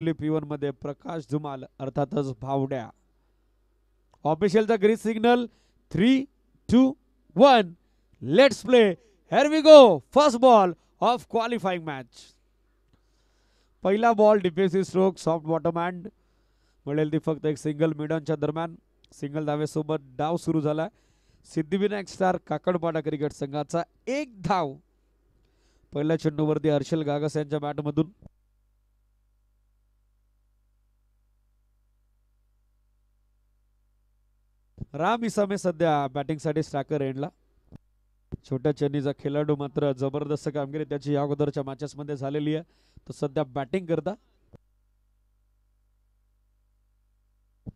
P1 मध्ये प्रकाश धुमाल अर्थातच भावड्या. ऑफिशियलचा green signal 3, 2, 1 let's play. Here we go. First ball of qualifying match. पहिला ball defensive stroke soft bottom hand. मिळेल ती फक्त एक सिंगल मिडनच्या दरम्यान. सिंगल धावेसोबत डाव सुरू झाला. सिद्धिविनायक स्टार काकडपाडा क्रिकेट संघाचा एक धाव. पहिल्या चेंडूवरती हर्षल गागस यांच्या बॅटमधून. राम इसामे सध्या बॅटिंगसाठी स्ट्रायकर एंडला. छोट्या चेन्नईचा खेळाडू मात्र जबरदस्त कामगिरी त्याची या अगोदरच्या मॅचेस मध्ये झालेली आहे. तो सध्या बॅटिंग करता.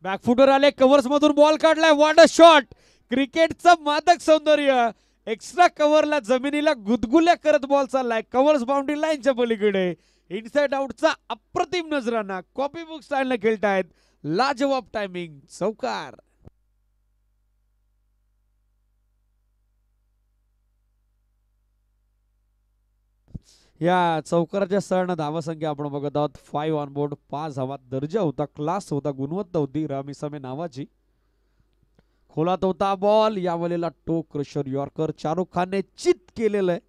बॅकफुटर आले. कव्हर्स मधून बॉल काढलाय. What a shot. क्रिकेटचं मादक सौंदर्य. एक्स्ट्रा कव्हरला जमिनीला गुदगुल्या करत बॉल चाललाय. कव्हर्स बाउंड्री लाईनच्या पलीकडे. इनसाइड आउटचा अप्रतिम नजराना. कॉपी बुक स्टाईलने खेळतायत. लाजवाब टायमिंग. चौकार. या चौकाराच्या सण धावासंख्या आपण बघत आहोत. 5 ऑन बोर्ड. 5 धावा. दर्जा होता, क्लास होता, गुणवत्ता होती राम इसामे नावाची. खोलात होता बॉल. यावेळेला टो क्रशर यॉर्कर शाहरुख खानने चित केलेलं आहे.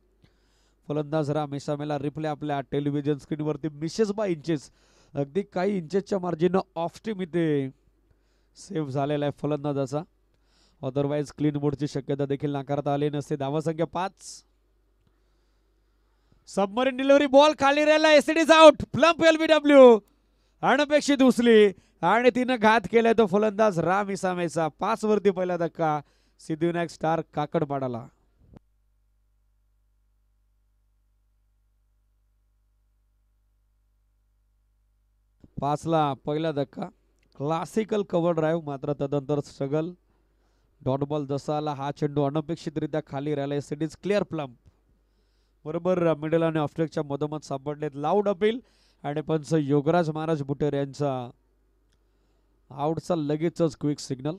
फलंदाज राम इसामेला रिप्ले आपल्या टेलिव्हिजन स्क्रीनवरती मिसेस बाय इंचेस, अगदी काही इंचेसच्या मार्जिन ऑफ स्टीम इथे सेव्ह झालेला आहे फलंदाजाचा. अदरवाईज क्लीन बोर्डची शक्यता देखील नाकारता आली नसते. धावासंख्या 5. सबमरीन डिलिव्हरी बॉल खाली राहिला. एसडीज आउट. प्लम्प एलबीडब्ल्यू अनपेक्षित उचली आणि तिनं घात केलाय तो फलंदाज राम इसामेचा. 5 वरती पहिला धक्का सिद्धिविनायक स्टार काकडपाडाला. पाचला पहिला धक्का. क्लासिकल कव्हर ड्राईव्ह मात्र तदनंतर स्ट्रगल. डॉट बॉल जसा आला हा चेंडू अनपेक्षितरित्या खाली राहिला. एसडीज क्लिअर प्लम्प. बरोबर मिडल आणि ऑफस्ट्रेकच्या मधोमध सापडलेत. लाऊड अपील आणि पंच योगराज महाराज बुटेर यांचा आउटचा लगेचच क्विक सिग्नल.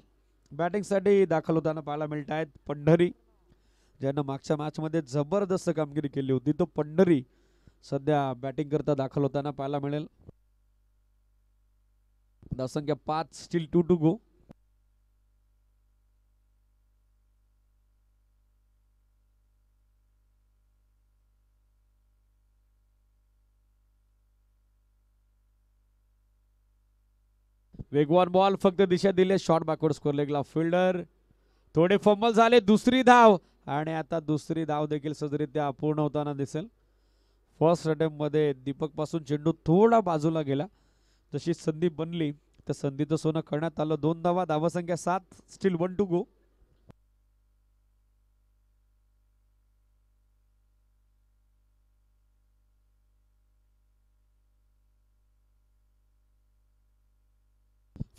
बॅटिंगसाठी दाखल होताना पाहायला मिळत आहेत पंढरी, ज्यानं मागच्या मॅचमध्ये जबरदस्त कामगिरी केली होती. तो पंढरी सध्या बॅटिंग करता दाखल होताना पाहायला मिळेल. धावसंख्या 5. Still 2 to go. वेगवान बॉल फक्त दिशा दिले. शॉर्ट बॅकवर्ड स्कोर लेगला. फिल्डर थोडे फंबल झाले. दुसरी धाव आणि आता दुसरी धाव देखील सहजरित्या पूर्ण होताना दिसेल. फर्स्ट अटेम्प्ट मध्ये दीपक पासून चेंडू थोडा बाजूला गेला. जशी संधी बनली त्या संधीचं सोनं करण्यात आलं. 2 धावा. धावसंख्या 7. Still 1 to go.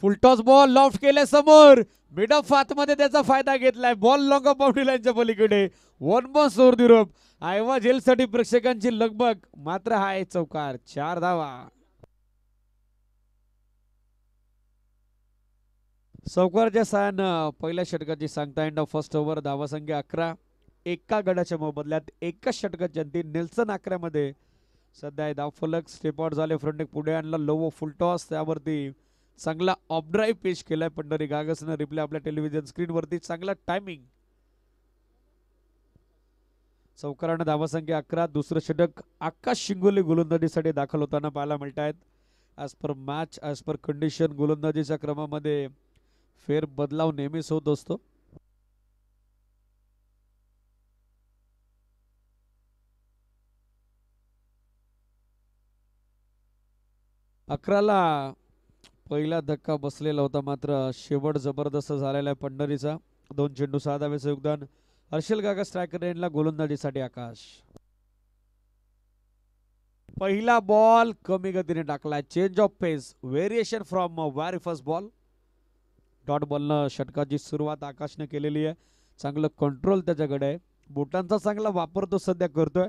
Full toss ball loft केले समोर. मिड ऑफ फात मध्ये त्याचा फायदा घेतलाय. बॉल लॉंग ऑफ बाउंड्री लाईनच्या पलीकडे. 1 बॉल सोर युरोप. आयवा जेलसाठी प्रेक्षकांची लगबग. मात्र हा आहे चौकार. 4 धावा. चौकारच्या साहाय्यानं पहिल्या षटकाची सांगता एंड ऑफ फर्स्ट ओव्हर. धावासंख्या 11. एका गडाच्या मोबदल्यात एकाच षटकाची अंती. नेल्सन आकऱ्यामध्ये सध्या धाव फलक. स्टेप आउट झाले. फ्रंट एक पुढे आणला. Low full toss. त्यावरती चांगला ऑफ ड्राईव्ह पेश केलाय पंढरी गागसनं. रिप्ले आपल्या टेलिव्हिजन स्क्रीनवरती. चांगला टायमिंग. चौकारानं धावासंख्या 11. दुसरं षटक आकाश शिंगोले गोलंदाजीसाठी दाखल होताना पाहायला मिळत आहेत. As per match, as per condition गोलंदाजीच्या क्रमामध्ये फेर बदलाव नेहमीच होत असतो. अकराला पहिला धक्का बसलेला होता. मात्र शेवट जबरदस्त झालेला आहे पंढरीचा. 2 चेंडू 6 धावेचं योगदान. हर्षल गागा स्ट्रायकर एंडला. गोलंदाजीसाठी आकाश. पहिला बॉल कमी गतीने टाकलाय. Change of pace. Variation from very first ball. Dot बॉलनं षटकाची सुरुवात आकाशने केलेली आहे. चांगलं कंट्रोल त्याच्याकडे आहे. बोटांचा चांगला वापर तो सध्या करतोय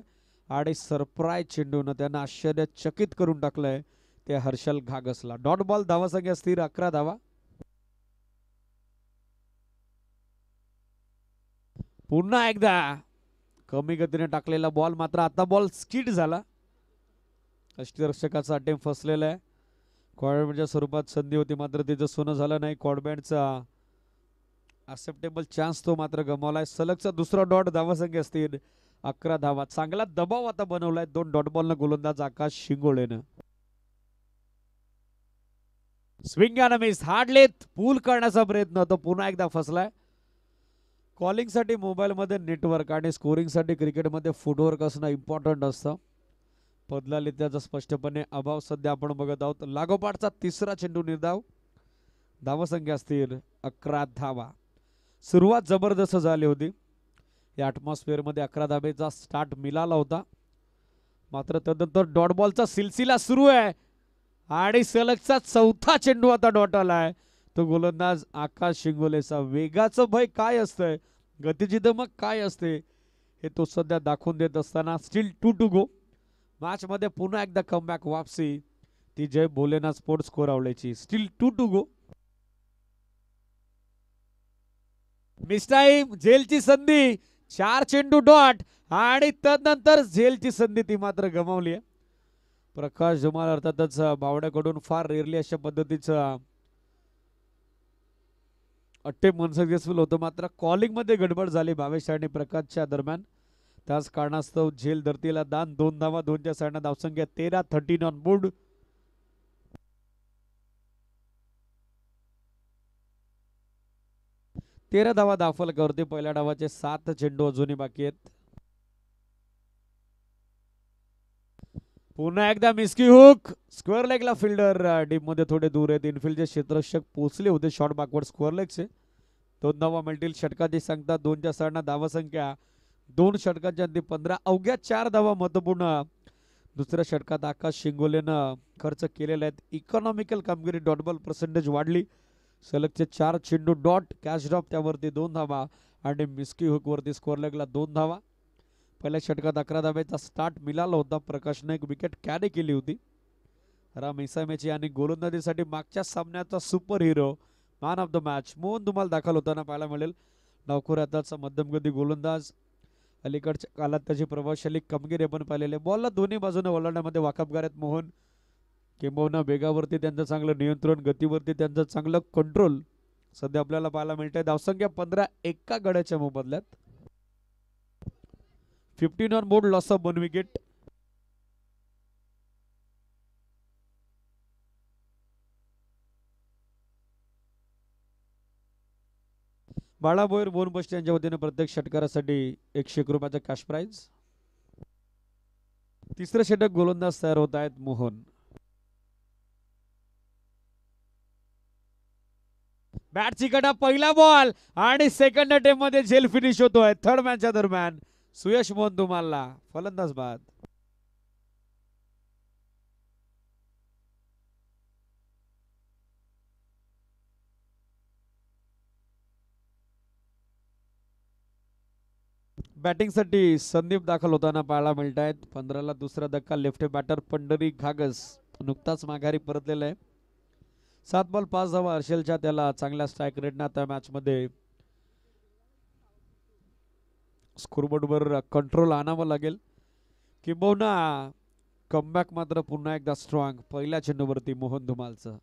आणि सरप्राईज चेंडूनं त्यांना आश्चर्यचकित करून टाकलंय ते हर्षल घागसला. Dot ball. धावासंख्या स्थिर 11 धावा. पुन्हा एकदा कमी गतीने टाकलेला बॉल. मात्र आता बॉल स्किड झाला. अष्टरक्षकाचा अटेम्प्ट फसलेला आहे. कॉडबँडच्या स्वरूपात संधी होती मात्र तिचं सोनं झालं नाही. कॉडबँडचा ॲक्सेप्टेबल चान्स तो मात्र गमावलाय. सलगचा दुसरा डॉट. धावासंख्या असतील 11 धावा. चांगला दबाव आता बनवलाय 2 डॉट बॉलनं गोलंदाज आकाश शिंगोळेनं. Swing and miss. हार्डलेत पूल करण्याचा प्रयत्न तो पुन्हा एकदा फसलाय. कॉलिंगसाठी मोबाईलमध्ये नेटवर्क आणि स्कोरिंगसाठी क्रिकेटमध्ये फुटवर्क असणं इम्पॉर्टंट असतं. बदलाले त्याचा स्पष्टपणे अभाव सध्या आपण बघत आहोत. लागोपाठचा तिसरा चेंडू निर्धाव. धावसंख्या असतील 11 धावा. सुरुवात जबरदस्त झाली होती. या ॲटमॉस्फिअरमध्ये 11 धावेचा स्टार्ट मिळाला होता. मात्र तदनंतर डॉट बॉलचा सिलसिला सुरू आहे आणि सलगचा चौथा चेंडू आता डॉट आलाय. तो गोलंदाज आकाश शिंगोलेचा. वेगाचं भय काय असतंय, गतीची धमक काय असते हे तो सध्या दाखवून देत असताना स्टील 2 टू गो. मॅच मध्ये पुन्हा एकदा कमबॅक वापसी. ती जय भोलेनाथ स्पोर्ट्स कोरावळेची. Still 2 to go. Miss time. झेलची संधी. 4 चेंडू डॉट आणि तदनंतर झेलची संधी ती मात्र गमावली आहे. प्रकाश धुमाल अर्थातच बावड्याकडून फार रेअरली अशा पद्धतीचं अटेम्प्ट अनसक्सेसफुल होतं. मात्र कॉलिंग मध्ये गडबड झाली भावेश आणि प्रकाशच्या दरम्यान. त्याच कारणास्तव झेल धरतीला दान. 2 धावा 2च्या साडा. धावसंख्या 13. 13 ऑन बोर्ड. तेरा धावा दाफलकावरती. पहिल्या डावाचे 7 चेंडू अजूनही बाकी आहेत. पुन्हा एकदा मिस्की हुक. स्क्वेअर लेगला फिल्डर डीप मध्ये थोडे दूर आहेत. इनफिल्डचे क्षेत्ररक्षक पोहोचले होते शॉर्ट बॅकवर्ड स्क्वेअर लेगचे. 2 धावा मिळतील. षटकाची सांगता 2च्या साडा. धावसंख्या 2 षटकांच्या अंती 15. अवघ्या 4 धावा महत्वपूर्ण दुसऱ्या षटकात आकाश शिंगोलेनं खर्च केलेले आहेत. इकॉनॉमिकल कामगिरी. डॉट बॉल पर्सेंटेज वाढली. सलगचे 4 चेंडू डॉट. कॅच ड्रॉप त्यावरती 2 धावा आणि मिस्की हुक वरती स्कोअर लेगला 2 धावा. पहिल्या षटकात 11 धावेचा स्टार्ट मिळाला होता. प्रकाशने एक विकेट कॅरी केली होती. राम इसामेची आणि गोलंदाजीसाठी मागच्या सामन्याचा super hero man of the match Mohan Dhumal दाखल होताना पाहायला मिळेल. डावखुऱ्याचा मध्यमगती गोलंदाज. अलीकडच्या काळात त्याची प्रभावशाली कामगिरी आपण पाहिलेली. बॉलला दोन्ही बाजूने वळवण्यामध्ये वाकबगार आहेत मोहन. किंबहुना वेगावरती त्यांचं चांगलं नियंत्रण, गतीवरती त्यांचं चांगलं कंट्रोल सध्या आपल्याला पाहायला मिळतंय. धावसंख्या 15. एका गड्याच्या मोबदल्यात. 15 on board. Loss of 1 wicket. बाळा भोयर बोनबस्ट यांच्या वतीने प्रत्येक षटकारासाठी 101 रुपयाचा कॅश प्राइज. तिसरं षटक गोलंदाज तयार होत आहेत मोहन. बॅटची कडा. पहिला बॉल आणि सेकंड अटेम्प्ट मध्ये झेल फिनिश होतोय. थर्ड मॅचच्या दरम्यान सुयश मोहन धुमालला फलंदाज बाद. बॅटिंगसाठी संदीप दाखल होताना पाहायला मिळत आहेत. 15ला दुसरा धक्का. लेफ्ट बॅटर पंढरी घागस नुकताच माघारी परतलेला आहे. 7 बॉल 5 धावा. हर्षलच्या त्याला चांगल्या स्ट्राईक रेटना त्या मॅच मध्ये स्कोरबोर्डवर कंट्रोल आणावं लागेल. किंबहुना कमबॅक मात्र पुन्हा एकदा स्ट्रॉंग. पहिल्या चेंडूवरती मोहन धुमालचं.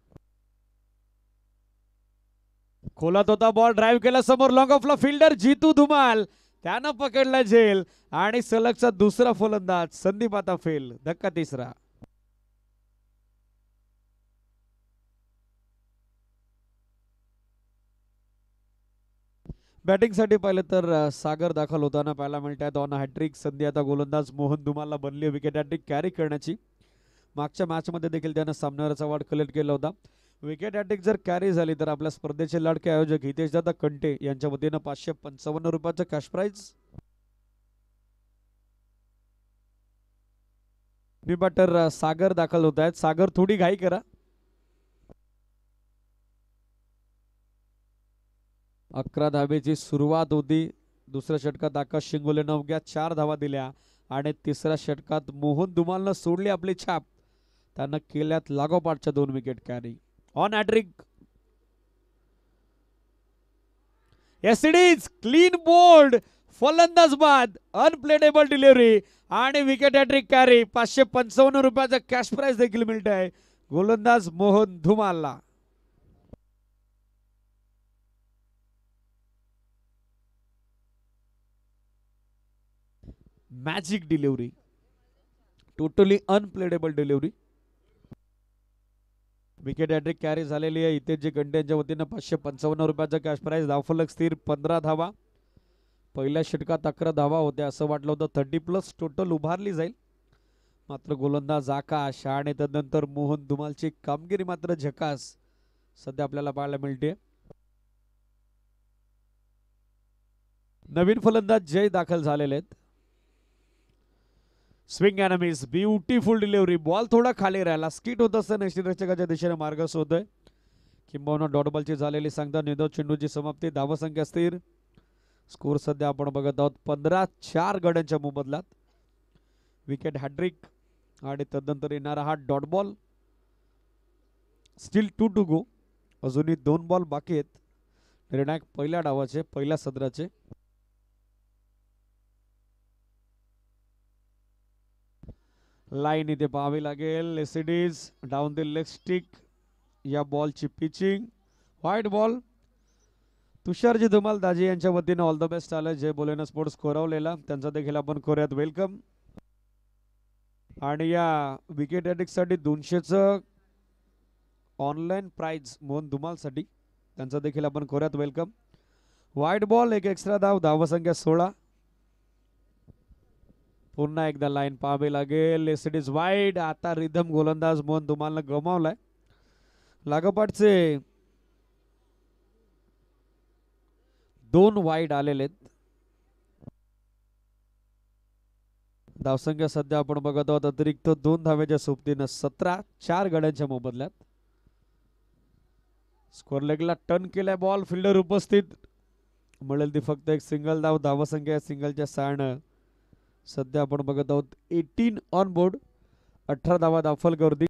खोलात होता बॉल. ड्राईव्ह केला समोर. लॉंग ऑफला फिल्डर जितू धुमाल. त्यानं पकडला झेल आणि सलगचा दुसरा फलंदाज संदीप आता फेल. धक्का तिसरा. बॅटिंगसाठी पाहिलं तर सागर दाखल होताना पाहायला मिळतात. On hat trick. संधी आता गोलंदाज मोहन धुमालला बनली विकेट हॅट्रिक कॅरी करण्याची. मागच्या मॅच मध्ये देखील त्यानं सामन्यावरचा अवॉर्ड कलेक्ट केला होता. विकेट हॅट्रिक जर कॅरी झाली तर आपल्या स्पर्धेचे लाडके आयोजक हितेशदादा कंटे यांच्या वतीनं 555 रुपयाचं कॅश प्राइज. बॅटर सागर दाखल होत आहेत. सागर थोडी घाई करा. 11 धावेची सुरुवात होती. दुसऱ्या षटकात आकाश शिंगोलेनं अवघ्या 4 धावा दिल्या आणि तिसऱ्या षटकात मोहन धुमालनं सोडली आपली छाप. त्यानं केल्यात लागोपाठच्या 2 विकेट कॅरी. On hattrick. एसडीज क्लीन बोल्ड. फलंदाज बाद. अनप्लेटेबल डिलिव्हरी आणि विकेट हॅट्रिक कॅरी. 555 रुपयाचा कॅश प्राइज देखील मिळत आहे गोलंदाज मोहन धुमालला. Magic delivery, totally unplayable delivery. Wicket hattrick carry झालेली आहे. इथे जे गंड्यांच्या वतीनं 555 रुपयाचं कॅश प्राइस. धावफलक स्थिर 15 धावा. पहिल्या षटकात 11 धावा होत्या. असं वाटलं होतं 30+ टोटल उभारली जाईल, मात्र गोलंदाज आकाश आणि त्यानंतर मोहन धुमालची कामगिरी मात्र झकास सध्या आपल्याला पाहायला मिळते. नवीन फलंदाज जय दाखल झालेले आहेत. Swing and miss, beautiful delivery. Ball थोडा खाली राहिला, स्किट होत असताना रक्षकाच्या दिशेने मार्ग शोधतोय. किंबहुना डॉट बॉलची झालेली सांगता निर्धाव चेंडूची समाप्ती. धावसंख्या स्थिर. स्कोर सध्या आपण बघत आहोत 15-4 गड्यांच्या मोबदल्यात. विकेट हॅट्रिक आणि तदनंतर येणारा हा dot ball. Still 2 to go. अजूनही 2 बॉल बाकी आहेत. निर्णायक पहिल्या डावाचे, पहिल्या सदराचे. लाईन इथे पाहावी लागेल. एसिडीज डाऊन द लेग स्टिक. या बॉलची पिचिंग व्हाईट बॉल. तुषारजी धुमाल दाजी यांच्या वतीनं ऑल द बेस्ट आलं. जय बोलेना स्पोर्ट्स कोरावलेला, त्यांचा देखील आपण करूयात वेलकम. आणि या विकेट हॅट्रिकसाठी 200चं ऑनलाईन प्राइज मोहन धुमालसाठी, त्यांचा देखील आपण करूयात वेलकम. व्हाईट बॉल, एक एक्स्ट्रा धाव. धावसंख्या 16. पुन्हा एकदा लाईन पाहावी लागेल. It is wide. आता रिदम गोलंदाज मोहन धुमालनं गमावलाय. लागोपाठचे 2 वाईड आलेले आहेत. धावसंख्या सध्या आपण बघत आहोत अतिरिक्त 2 धावेच्या सोबतीनं 17-4 गड्यांच्या मोबदल्यात. स्कोर लेगला टर्न केलाय बॉल. फिल्डर उपस्थित. मिळेल ती फक्त एक सिंगल धाव. धावसंख्या सिंगलच्या 6 सध्या आपण बघत आहोत 18 ऑन बोर्ड. 18 धावा दाखल गर्दी.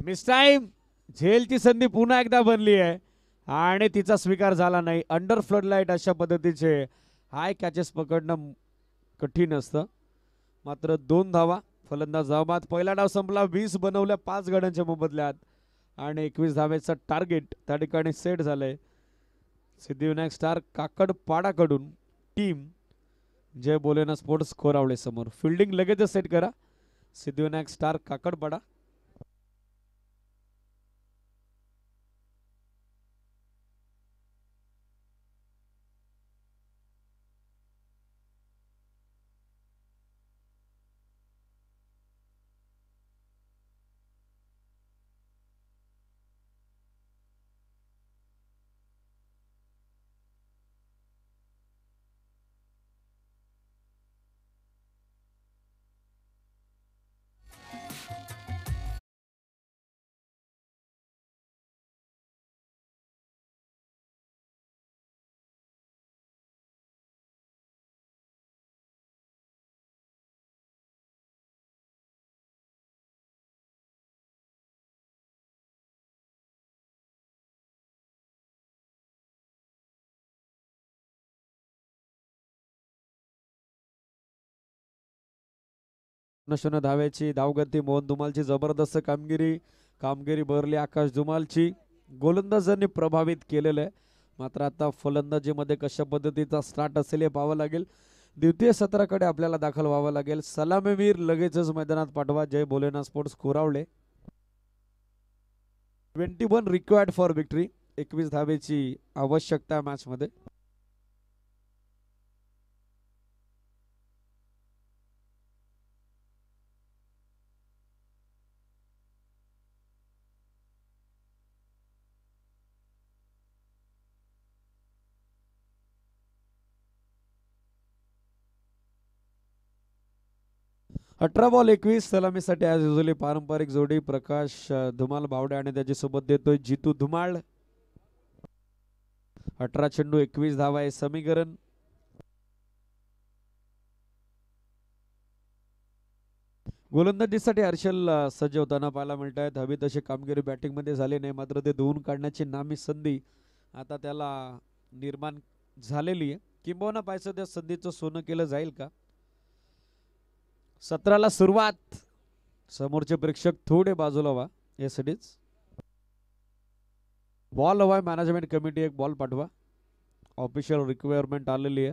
Miss time. झेलची संधी पुन्हा एकदा बनली आहे आणि तिचा स्वीकार झाला नाही. अंडर फ्लड लाईट अशा पद्धतीचे हाय कॅचेस पकडणं कठीण असतं. मात्र 2 धावा फलंदाज धावबाद. पहिला डाव संपला. 20 बनवल्या 5 गड्यांच्या मोबदल्यात आणि 21 धावेचं टार्गेट त्या ठिकाणी सेट झालंय. सिद्धिविनायक स्टार काकडपाडाकडून टीम जय बोलेना स्पोर्ट्स कोरावळे समोर. फिल्डिंग लगेचच सेट करा. सिद्धिविनायक स्टार काकडपाडा. शून्य धावेची धावगती. मोहन धुमालची जबरदस्त कामगिरी भरली आकाश धुमालची. गोलंदाजांनी प्रभावित केलेलं आहे. मात्र आता फलंदाजीमध्ये कशा पद्धतीचा स्टार्ट असेल हे पाहावं लागेल. द्वितीय सत्राकडे आपल्याला दाखल व्हावं लागेल. सलामीवीर लगेचच मैदानात पाठवा. जय बोलेना स्पोर्ट्स कोरावळे. 21 required for victory. 21 धावेची आवश्यकता मॅच मध्ये. अठरा बॉल 21. सलामीसाठी ॲज युजली पारंपरिक जोडी. प्रकाश धुमाल बावडे आणि त्याची सोबत देतोय जितू धुमाळ. 18 चेंडू 21 धावा आहे समीकरण. गोलंदाजीसाठी हर्षल सज्ज होताना पाहायला मिळत आहेत. हवी तशी कामगिरी बॅटिंग मध्ये झाली नाही, मात्र ते धुवून काढण्याची नामी संधी आता त्याला निर्माण झालेली आहे. किंबहुना पाहिजे त्या संधीचं सोनं केलं जाईल का? 17ला सुरुवात. समोरचे प्रेक्षक थोडे बाजूला व्हा. यासाठीच बॉल हवाय. मॅनेजमेंट कमिटी एक बॉल पाठवा. ऑफिशियल रिक्वायरमेंट आलेली आहे.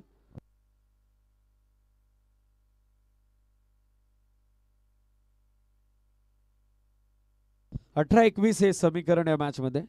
अठरा 21 हे समीकरण या मॅच मध्ये.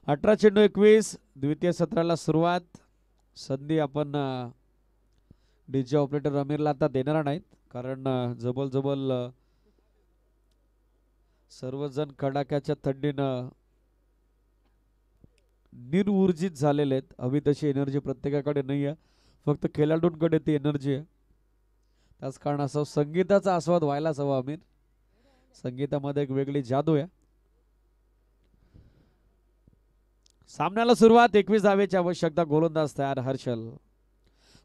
अठरा चेंडू 21. द्वितीय सत्राला सुरुवात. संधी आपण डीजे ऑपरेटर अमीरला आता देणार नाहीत, कारण जबल सर्वजण कडाक्याच्या थंडीनं निर्ऊर्जित झालेले आहेत. हवी तशी एनर्जी प्रत्येकाकडे नाही आहे, फक्त खेळाडूंकडे ती एनर्जी आहे. त्याच कारणास्तव संगीताचा आस्वाद व्हायलाच हवा. अमीर, संगीतामध्ये एक वेगळी जादू आहे. सामन्याला सुरुवात. 21 धावेची आवश्यकता. गोलंदाज तयार हर्षल.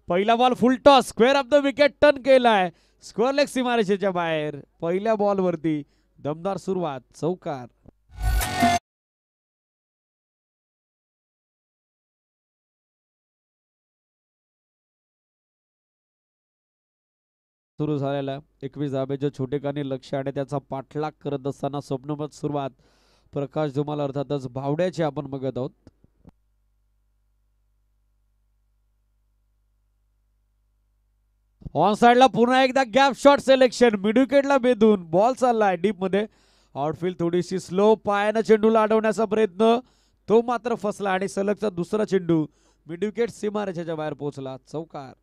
पहिला ball full toss. Square of the wicket turn केलाय. स्क्वेअर लेग सीमारेषेच्या बाहेर. पहिल्या बॉल वरती दमदार सुरुवात. चौकार. सुरू झालेला 21 धावेचे छोटेखानी लक्ष आणि त्याचा पाठलाग करत असताना स्वप्नमत सुरुवात. प्रकाश धुमाल अर्थातच भावड्याचे आपण बघत आहोत. ऑन साइडला पुन्हा एकदा गॅप शॉट सिलेक्शन. मिड विकेटला बेधून बॉल चाललाय डीप मध्ये. आउटफील्ड थोडीशी स्लो. पायानं चेंडूला अडवण्याचा प्रयत्न, तो मात्र फसला आणि सलगचा दुसरा चेंडू मिड विकेट सीमारेषेच्या बाहेर पोहोचला. चौकार.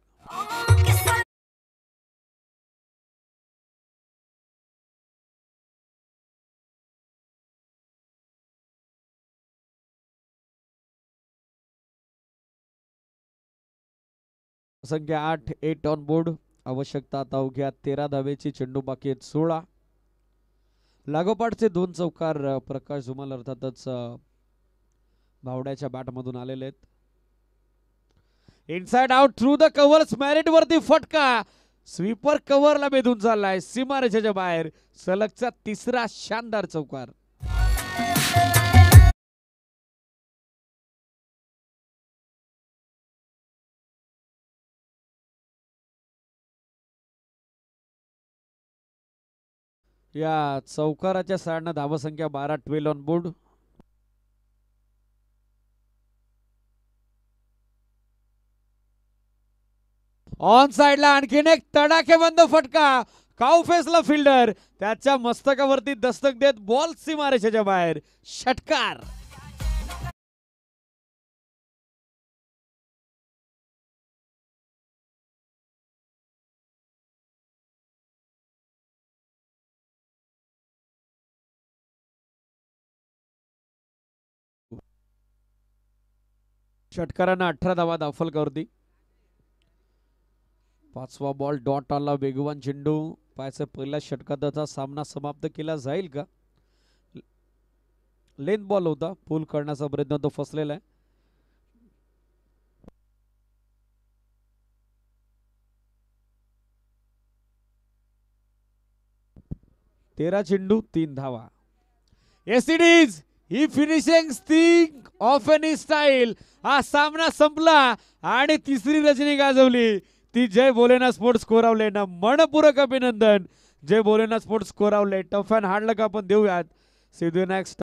संख्या 8 8 ऑन बोर्ड. आवश्यकता आता अवघ्या 13 धावेची. चेंडू बाकी आहेत 16. लागोपाठचे 2 चौकार प्रकाश धुमाल अर्थातच भावड्याच्या बॅट मधून आलेले आहेत. Inside out through the covers. Merit वरती फटका. स्वीपर कव्हरला बेधून चाललाय सीमारेषेच्या बाहेर. सलगचा तिसरा शानदार चौकार. या चौकाराच्या साडनं धावसंख्या 12 12 ऑन बोर्ड. ऑन साइडला आणखीन एक तडाखेबंद फटका. काऊ फेसला फिल्डर. त्याच्या मस्तकावरती दस्तक देत बॉल सीमारेषेच्या बाहेर. षटकार. षटकारानं 18 धावा दाखल. पाचवा बॉल डॉट आला. वेगवान चेंडू. पायाच्या पहिल्या षटकाचा सामना समाप्त केला जाईल का? लेन बॉल होता. पुल करण्याचा प्रयत्न तो फसलेला आहे. तेरा चेंडू 3 धावा. Yes it is. He finishing sting of any style. हा सामना संपला आणि तिसरी रजनी गाजवली ती जय भोलेनाथ स्पोर्ट्स कोरावले ना. मनपूरक अभिनंदन Jai Bholenath sports Korawale. Tough and hard luck आपण देऊयात. See you next.